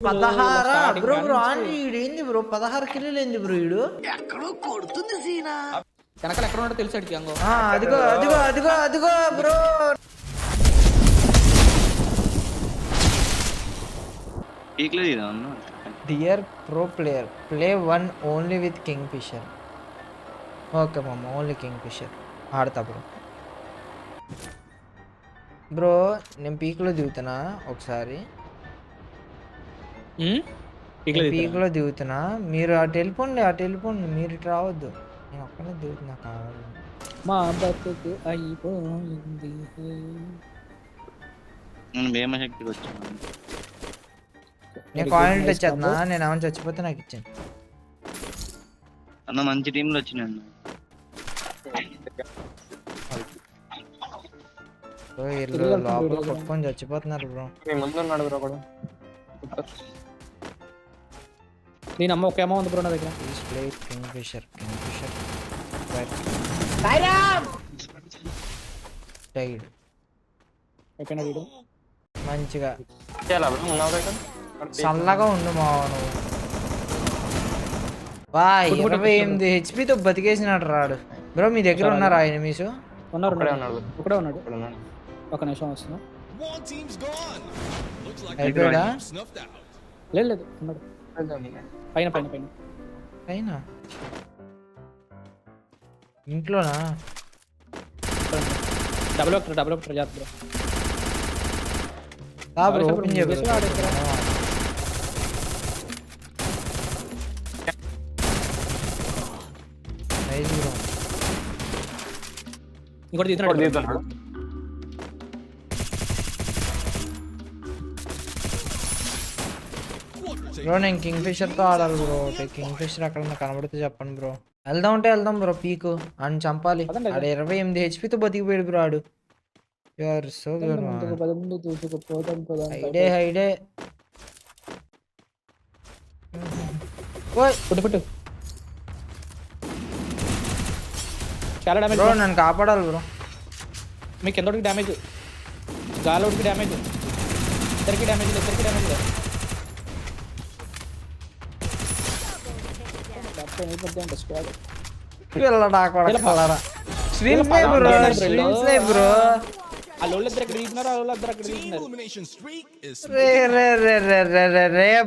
16 bro bro ఏంది bro 16 కిలోలు ఏంది బ్రో వీడు ఎక్కడో కొడుతుంది సీనా వెనకాల ఎక్కడ ఉన్నాడో తెలుసు అడిగి అంగో అదిగో అదిగో అదిగో అదిగో bro dear pro player play one only with Kingfisher okay మామ ఓన్లీ కింగ్ ఫిషర్ ఆడతా బ్రో బ్రో నేను పీక్లో దిగుతున్నా ఒకసారి పీక్లో దిగుతున్నా మీరు అటు వెళ్ళిపోండి మీరు ఇటు రావద్దు నేను ఒక్కనే దిగుతున్నా కావాలి మా బతుకు అయిపోయింది నేను కాయిన్ తెచ్చేస్తున్నా నేను ఏమైనా చచ్చిపోతే నాకు ఇచ్చాను అన్న మంచి టీంలో వచ్చినాయి లోపల కొట్టుకొని చచ్చిపోతున్నారు బ్రో నేను అమ్మ ఒక అమ్మ ఉంది బ్రో నా దగ్గర కింగ్ ఫిషర్ ఓకేనా వీడు మంచిగా చల్లగా ఉండు మావను వా 28 హెచ్పితో బతికేసినాడు రాడు బ్రో మీ దగ్గర ఉన్నారా ఎనిమీస్ ఒకడే ఉన్నాడు ఒక నిమిషం వస్తున్నా అయిపోయాడా లేదు ఉన్నాడు పైన పైన పైన పైన ఇంట్లోనా డబుల్ ఒకటి జాతర బ్రో ఓపెన్ చేయ ఇంకోటి తీస్తున్నాడు బ్రో నేను కింగ్ ఫిషర్ తో ఆడాలి బ్రో కింగ్ ఫిషర్ అక్కడ కనబడితే చెప్పండి బ్రో వెళ్దాం బ్రో పీకు అని చంపాలి ఆడ 28 హెచ్పితో బతికిపోయాడు బ్రో ఆడు యూఆర్ సో గుడ్ హైడే పుట్టు చాలా డ్యామేజ్ బ్రో నన్ను కాపాడాలి బ్రో మీకు ఎంతోటికి డ్యామేజ్ గాలోడికి డ్యామేజ్ ఇద్దరికి డ్యామేజ్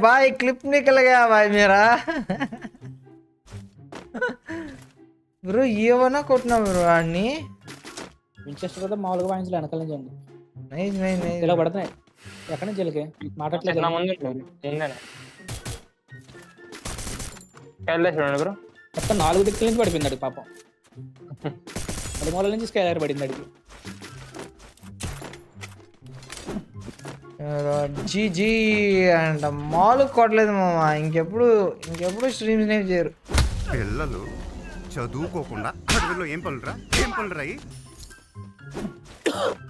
भाई क्लिप निकल गया भाई मेरा బ్రో ఏమన్నా కొట్టినా బ్రో వాడిని వించెస్టర్ కదా మామూలుగా వాయించలే వెనకాల నుంచి అండి నైస్ ఇలా పడుతున్నాయి ఎక్కడి నుంచి వెళ్ళకే మాట్లాడలేదు బ్రో మొత్తం 4 దిక్కుల నుంచి పడిపోయింది అడిగి పాపం అది మూల నుంచి స్కైలర్ పడింది అడిగి జీ అంట మాల్ కొట్టలేదు మామ ఇంకెప్పుడు స్ట్రీమ్స్ నేమ్ చేయరు పిల్లలు చదువుకోకుండా అడవిలో ఏం పనులురా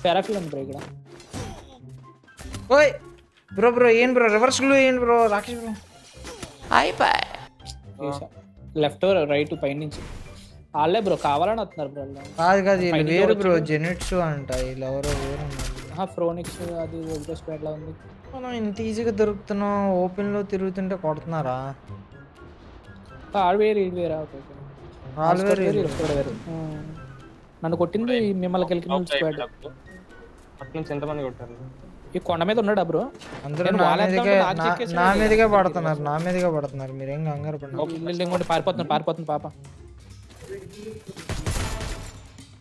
పారాఫిల్ ఉంది బ్రో ఇక్కడ ఓయ్ బ్రో ఏం బ్రో రివర్స్ గ్లూ ఏంటి బ్రో రాకేష్ బ్రో అయిపోయి లెఫ్ట్ రైట్ పైన నుంచి వాళ్ళే బ్రో కావాలని వస్తున్నారు బ్రో కాదు వీళ్ళు వేరు బ్రో జెనెట్స్ అంట వీళ్ళు ఎవరో వేరు ఫ్రోనిక్స్ అది స్క్వాడ్ లా ఉంది మనం ఇంత ఈజీగా దొరుకుతున్నాం ఓపెన్ లో తిరుగుతుంటే కొడుతున్నారా ఆడవేరు వేరా నన్ను కొట్టింది మిమ్మల్ని కలిగిన స్క్వాడ్ ఎంతమంది కొట్టారు ఈ కొండ మీద ఉన్నాడా బ్రో అందరూ నా మీదగా పడుతున్నారు మీరేం కంగారు పడండి పారిపోతుంది పాప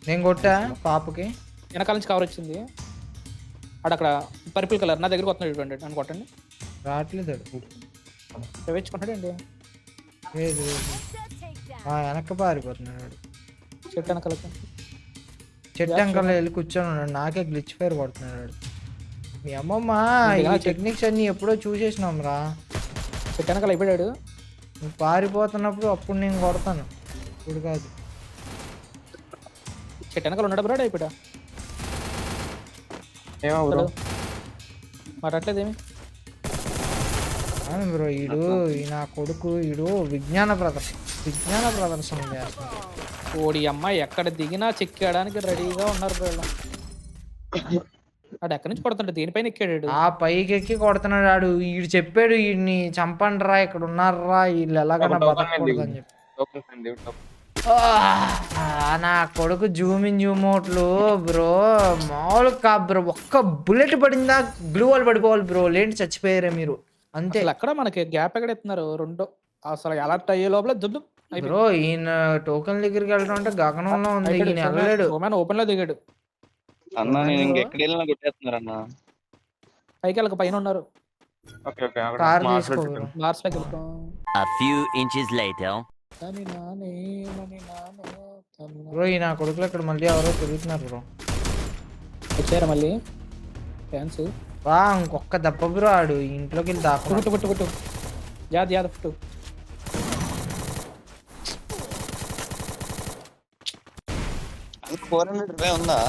నేను కొట్టా పాపకి వెనకాల నుంచి కవర్ వచ్చింది అక్కడ పర్పుల్ కలర్ నా దగ్గరకు వస్తున్నాడు చూడండి నన్ను కొట్టండి రావట్లేదు ప్రవేశించుకుంటాడండి వెనక్కి పారిపోతున్నాడు చెట్టు వెనకాల వెళ్ళి కూర్చొని ఉన్నాడు నాకే గ్లిచ్ ఫైర్ కొడుతున్నాడు మీ అమ్మమ్మ ఈ టెక్నిక్స్ అన్ని ఎప్పుడో చూసేసినాం రా చెట్టు వెనకాల అయిపోయాడు నువ్వు పారిపోతున్నప్పుడు అప్పుడు నేను కొడతాను ఇప్పుడు కాదు చెట్టు వెనకాల ఉన్నాడు బ్రాడ్ అయిపోయా మాట్లాడలేదేమి బ్రో నా కొడుకు విజ్ఞాన ప్రదర్శన చేస్తున్నాడు ఓడి అమ్మాయి ఎక్కడ దిగినా చెక్కడానికి రెడీగా ఉన్నారు బ్రో వాడు ఎక్కడి నుంచి కొడుతుంటే దేనిపైన ఎక్కాడు ఆ పైకి ఎక్కి కొడుతున్నాడు ఆడు. ఈడు చెప్పాడు వీడిని చంపండిరా, ఇక్కడ ఉన్నారా, వీళ్ళు ఎలాగైనా బతకూడదు అని చెప్పి. టోకెన్స్ అండి టోకెన్. నా కొడుకు జూమ్ ఇన్ జూమ్ అవుట్లు బ్రో, మామూలు కా బ్రో. ఒక్క బుల్లెట్ పడిందా గ్లూ వాల్ పడిపోవాలి బ్రో, లేంటి చచ్చిపోయారే మీరు అంతే. అసలు ఎక్కడ మనకి గ్యాప్ ఎక్కడ ఎత్తున్నారు రెండో అసలు అలర్ట్ అయ్యే లోపల దుద్దు బ్రో ఈయన టోకెన్ దగ్గరికి వెళ్ళడం అంటే గగనంలో ఉంది, ఈయన వెళ్ళలేడు. ఓపెన్ లో దిగాడు అన్న. నేను ఇంకెక్కడ వెళ్ళినా కొట్టేస్తున్నారు అన్న. పైకి వెళ్ళక పైన ఉన్నారు. ఓకే ఓకే అక్కడ కార్ మార్క్స్ తీసుకో పెట్టాను. మార్స్ లోకి వెళ్ళిపోయాం. A few inches later. Bro ఈ నా కొడుకులు ఇక్కడ మళ్ళీ ఎవరో తిరుగుతున్నారు బ్రో. వచ్చారా మళ్ళీ ఫ్యాన్స్? వా ఇంకొక్క దెబ్బ బ్రో, ఆడు ఇంట్లోకి వెళ్ళి దాకా. కొట్టు కొట్టు కొట్టు యాద్ యాద్ ఫుట్టు. అది 400 రూపాయ ఉందా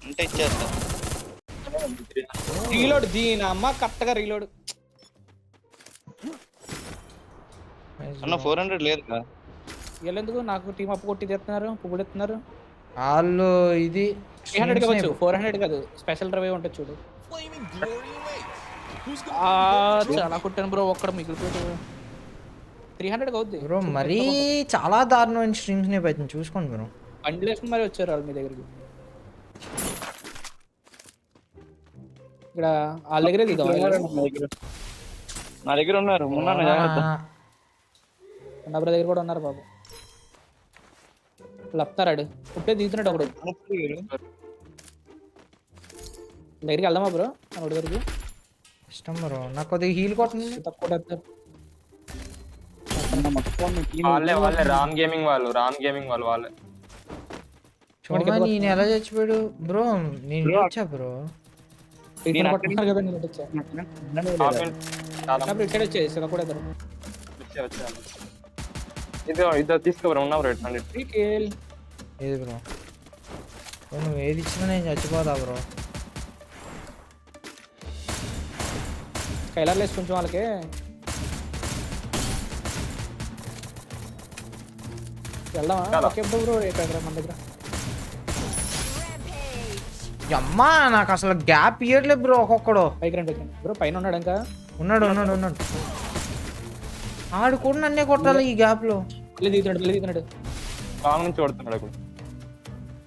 అంటే ఇచ్చేస్తా. రీలోడ్ దీని అమ్మ కరెక్ట్ గా రీలోడ్. అన్న 400 లేదు కదా. వీళ్ళెందుకు నాకు టీం అప్పు కొట్టి తెస్తున్నారు, పువ్వులు ఎత్తున్నారు. వాళ్ళు ఇది 300 కావచ్చు, 400 కాదు. స్పెషల్ డ్రైవ్ ఉంటుంది చూడు. చాలా కొట్టాను బ్రో, ఒక్కడ మిగిలిపోయాడు. 300 అవుద్ది బ్రో. మరీ చాలా దారుణమైన స్ట్రింగ్స్ నే పైతుంది, చూసుకోండి బ్రో. బండ్లు వేసుకుని మరి వచ్చారు వాళ్ళు మీ దగ్గరికి. ఇక్కడ వాళ్ళ దగ్గరే దిద్దాం. నా దగ్గర ఉన్నారు మొన్న జాగ్రత్త. డబ్బుల దగ్గర కూడా ఉన్నారు బాబు. లప్తారాడు ఇప్పుడే దిగుతున్నాడు ఒకడు. దగ్గరికి వెళ్దామా బ్రో? ఒకటి దగ్గరికి ఇష్టం బ్రో, నాకు కొద్దిగా హీల్ కొట్టండి. తక్కువ వాళ్ళే రామ్ గేమింగ్ వాళ్ళు వాళ్ళే. చూడమా నేను ఎలా చచ్చిపోయాడు బ్రో, నేను వచ్చా బ్రో. కొట్టుకుంటారు కదా నేను వచ్చా. ఇక్కడ వచ్చేసి కూడా వచ్చాను. ఇదో తీసుకోబరు ఉన్నా బ్రో. 800 ఏది బ్రో, నువ్వు ఏది ఇచ్చినా నేను చచ్చిపోతా బ్రో. కైలార్లేసి కొంచెం వాళ్ళకి వెళ్దామా? ఓకే బ్రో, ఇక్కడ మన దగ్గర అమ్మా నాకు అసలు గ్యాప్ ఇయ్యట్లేదు బ్రో. ఒక్కొక్కడు పైకి రండి బ్రో. పైన ఉన్నాడు ఇంకా. ఉన్నాడు. ఆడు కూడా నన్నే కొట్టాలి ఈ గ్యాప్ లో. మళ్ళీ దిగుతున్నాడు. లాంగ్ నుంచి కొడుతున్నాడు అక్కడ.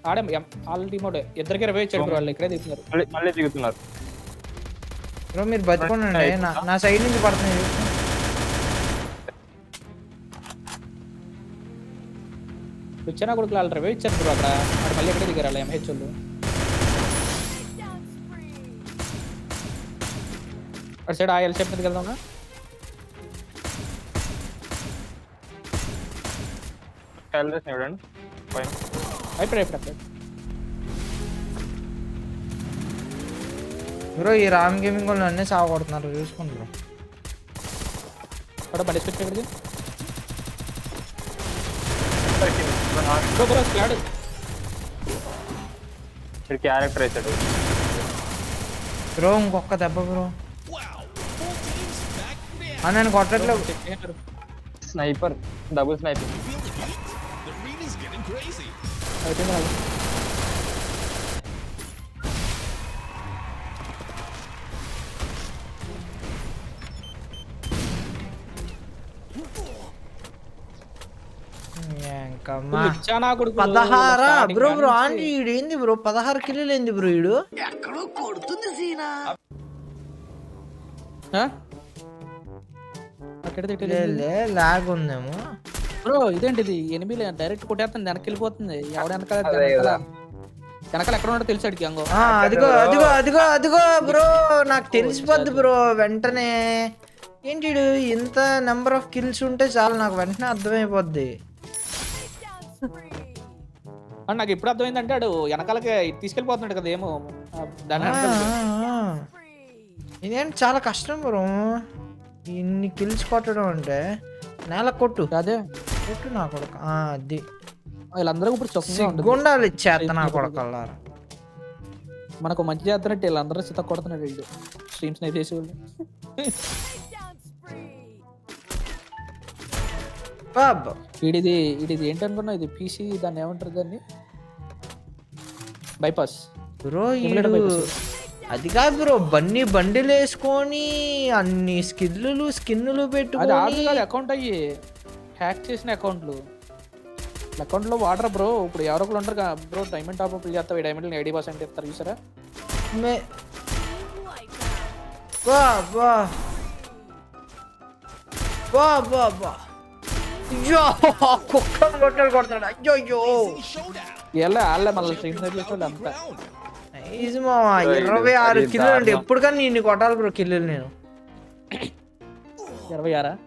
ఆడే వాళ్ళ టీమ్ ఒకటే. ఇద్దరికి 20 ఇచ్చాడు బ్రో, వాళ్ళు ఇక్కడే దిగుతున్నారు. మళ్ళీ దిగుతున్నారు బ్రో. మీరు బతుకోండి, నా సైడ్ నుంచి పడుతున్నాయి. వచ్చానా కొడుకు వాళ్ళు 20 ఇచ్చారు బ్రో అక్కడ. అక్కడ మళ్ళీ ఎక్కడే దిగారు వాళ్ళు ఎంహెచ్ వాళ్ళు. అటు సైడ్ ఆ ఎల్ షేప్ మీదకి వెళ్దాం. చూడండి అయిపోయి బ్రో ఈ రామ్ గేమింగ్ వాళ్ళు అన్నీ సాగొడుతున్నారు, చూసుకోండి బ్రో. అక్కడ బండి స్విచ్ ఎక్కడిది క్యారెక్టర్ వేసాడు బ్రో. ఇంకొక దెబ్బ బ్రో, నేను కొట్టట్లేదు. Sniper, double sniper. ఎంకమ్మా 16 బ్రో. ఆంటీ ఏంది బ్రో 16 కిలోలు ఏంది బ్రో? ఈడు ఎక్కడో కొడుతుంది సీనా. లాగ్ ఉందేమో బ్రో. ఇదేంటిది ఎనిమిది డైరెక్ట్ కొట్టేస్తుంది, వెనక్కి వెళ్ళిపోతుంది. ఎవడ వెనకాల ఎక్కడ ఉన్నాడో తెలిసి అడిగి అంగో. అదిగో బ్రో, నాకు తెలిసిపోద్ది బ్రో వెంటనే. ఏంటి ఇంత నెంబర్ ఆఫ్ కిల్స్ ఉంటే చాలు, నాకు వెంటనే అర్థమైపోద్ది. నాకు ఇప్పుడు అర్థమైందంటే ఆడు వెనకాలకి తీసుకెళ్ళిపోతున్నాడు కదా ఏమో. ఇదేంటి చాలా కష్టం బ్రో ఇన్ని కిల్స్ కొట్టడం అంటే. నేల కొట్టు అదే కొట్టు నా కొడుకు. అది వీళ్ళందరూ ఇప్పుడు సిగ్గుండాలి చేత నా కొడుకల్లారా. మనకు మంచి చేస్తున్నట్టు వీళ్ళందరూ సిత కొడుతున్నాడు వీళ్ళు. స్ట్రీమ్స్ నైట్ చేసి వాళ్ళు. ఇది ఏంటనుకున్నా, ఇది పీసీ దాన్ని ఏమంటారు దాన్ని? బైపాస్ బ్రో ఎమ్యులేటర్ ఈడు bypass. అది కాదు బ్రో బండిలు వేసుకొని అన్ని స్కిన్నులు అది పెట్టుకొని ఆర్డర్ కాదు అకౌంట్ అయ్యి హ్యాక్ చేసిన అకౌంట్లు అకౌంట్లో వాటర్ బ్రో. ఇప్పుడు ఎవరో ఒకరు ఉంటారు కదా బ్రో, డైమండ్ టాప్ అప్ చేస్తావు, ఈ డైమండ్ 80% ఇస్తారు చూసారా. మే- బా బా బా బా బా అయ్యో కుక్కను కొడతాడు అయ్యో అయ్యో వాళ్ళే మళ్ళీ స్ట్రీమ్ సైడ్ చేసేవాళ్ళు అంతా. ఇది మావా 26 కిలోలు అంటే ఎప్పుడు కానీ నిన్ను కొట్టాలి బ్రో కిల్లులు నేను. 26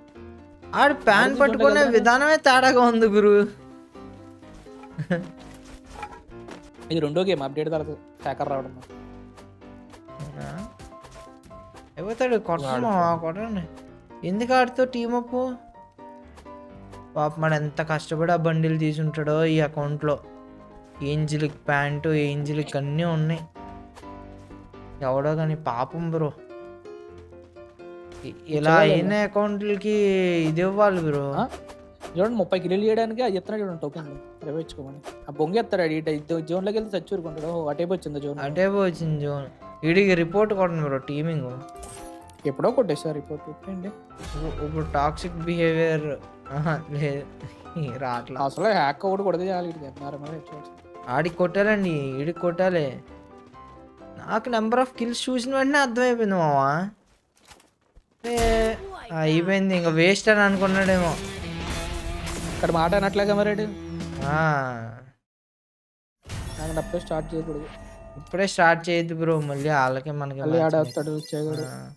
ఆడు ప్యాన్ పట్టుకునే విధానమే తేడాగా ఉంది గురు. ఇది రెండో గేమ్ అప్డేట్ తర్వాత హ్యాకర్ రావడం. అయిపోతాడు కొట్టండి. ఎందుకు ఆడితో టీమప్ పాప మన ఎంత కష్టపడి ఆ బండిలు తీసుంటాడో ఈ అకౌంట్లో. ఏంజిలిక్ ప్యాంటు ఏంజిలిక్ అన్నీ ఉన్నాయి. ఎవడో కానీ పాపం బ్రో ఇలా అయిన అకౌంట్లకి ఇది ఇవ్వాలి బ్రో. చూడండి 30 కిలోలు చేయడానికి అది ఎత్తున్నాడు చూడండి టోకెన్ రవేచ్చుకోమని. ఆ బొంగ ఎత్తాడు జోన్లోకి వెళ్తే చచ్చూరుకుంటాడు. అటే వచ్చింది జోన్, అటే వచ్చింది జోన్. వీడికి రిపోర్ట్ కొట్టండి బ్రో టీమింగ్. ఎప్పుడో కొట్టేసారు రిపోర్ట్. పెట్టండి ఇప్పుడు టాక్సిక్ బిహేవియర్ లేదు రాట్లా. అసలు హ్యాక్ ఒకటి కొడితే చాలు. ఆడికి కొట్టాలండి వీడికి కొట్టాలి. నాకు నెంబర్ ఆఫ్ కిల్స్ చూసిన వెంటనే అర్థమైపోయింది మావా. అయిపోయింది ఇంకా వేస్ట్ అని అనుకున్నాడేమో. ఇక్కడ మాట అనట్లేగా మరి ఆ, నాకు అప్పుడే స్టార్ట్ చేయకూడదు. ఇప్పుడే స్టార్ట్ చేయొద్దు బ్రో, మళ్ళీ వాళ్ళకి మనకి మళ్ళీ match ఆడేస్తాడు చేయకూడదు. ఆ.